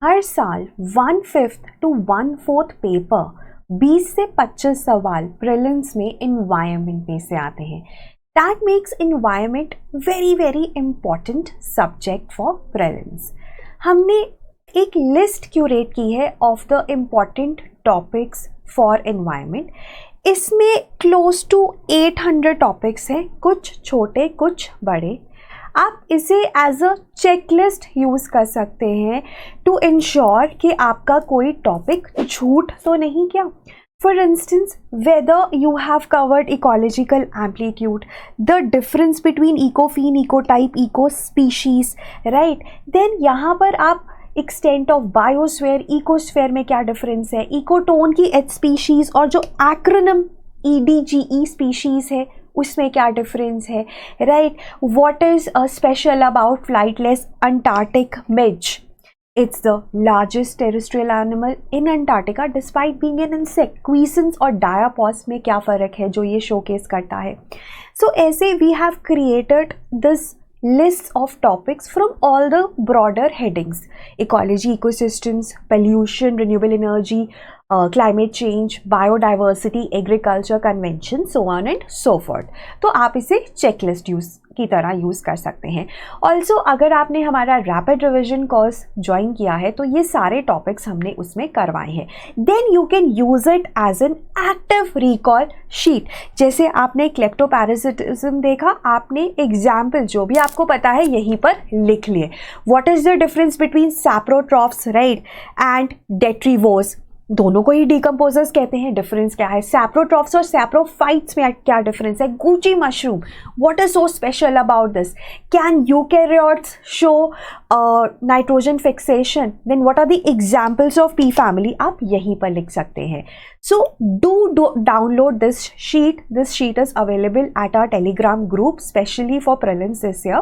हर साल 1/5 to 1/4 paper 20 से 25 सवाल प्रीलिम्स में इन्वायरमेंट में से आते हैं। That makes environment very very important subject for prelims. हमने एक लिस्ट क्यूरेट की है of the important topics for environment. इसमें क्लोज टू 800 टॉपिक्स हैं, कुछ छोटे कुछ बड़े। आप इसे एज अ चेकलिस्ट यूज़ कर सकते हैं टू इंश्योर कि आपका कोई टॉपिक छूट तो नहीं गया। For instance, whether you have covered ecological amplitude, the difference between ecophene, ecotype, eco species, right, then यहाँ पर आप एक्सटेंट ऑफ बायोस्फीयर, इकोस्फीयर में क्या डिफरेंस है, इकोटोन की एच स्पीशीज और जो एक्रोनिम EDGE स्पीशीज है उसमें क्या डिफरेंस है, right. What is special about flightless Antarctic midge? It's the largest terrestrial animal in Antarctica despite being an insect. Quiescence और डायापॉस में क्या फ़र्क है जो ये शोकेस करता है। सो ऐसे we have created this lists of topics from all the broader headings: ecology, ecosystems, pollution, renewable energy, climate change, biodiversity, agriculture, convention, so on and so forth। तो आप इसे checklist की तरह यूज़ कर सकते हैं। ऑल्सो अगर आपने हमारा रैपिड रिविजन कोर्स ज्वाइन किया है तो ये सारे टॉपिक्स हमने उसमें करवाए हैं। Then you can use it as an active recall sheet. जैसे आपने क्लेप्टोपैरासिटिज्म देखा, आपने एग्जाम्पल जो भी आपको पता है यहीं पर लिख लिए। What is the difference between saprotrophs, right, and detritivores? दोनों को ही डिकम्पोजर्स कहते हैं। डिफरेंस क्या है? सैप्रोट्रॉफ्स और सैप्रोफाइट्स में क्या डिफरेंस है? Gucchi mushroom, what is so special about this? Can eukaryotes show nitrogen fixation? Then what are the examples of pea family? आप यहीं पर लिख सकते हैं। So do download this sheet. This sheet is available at our Telegram group, specially for prelims this year.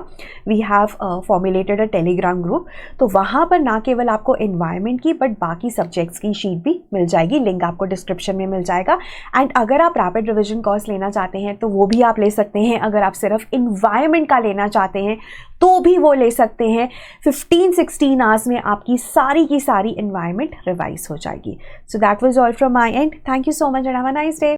We have formulated a Telegram group. तो वहाँ पर ना केवल आपको environment की बट बाकी subjects की sheet भी मिल जाएगी। लिंक आपको डिस्क्रिप्शन में मिल जाएगा। एंड अगर आप रैपिड रिविजन कोर्स लेना चाहते हैं तो वो भी आप ले सकते हैं। अगर आप सिर्फ environment का लेना चाहते हैं तो भी वो ले सकते हैं। 15-16 आवर्स में आपकी सारी की सारी environment रिवाइज हो जाएगी। So that was all from my end. Thank you so much and have a nice day.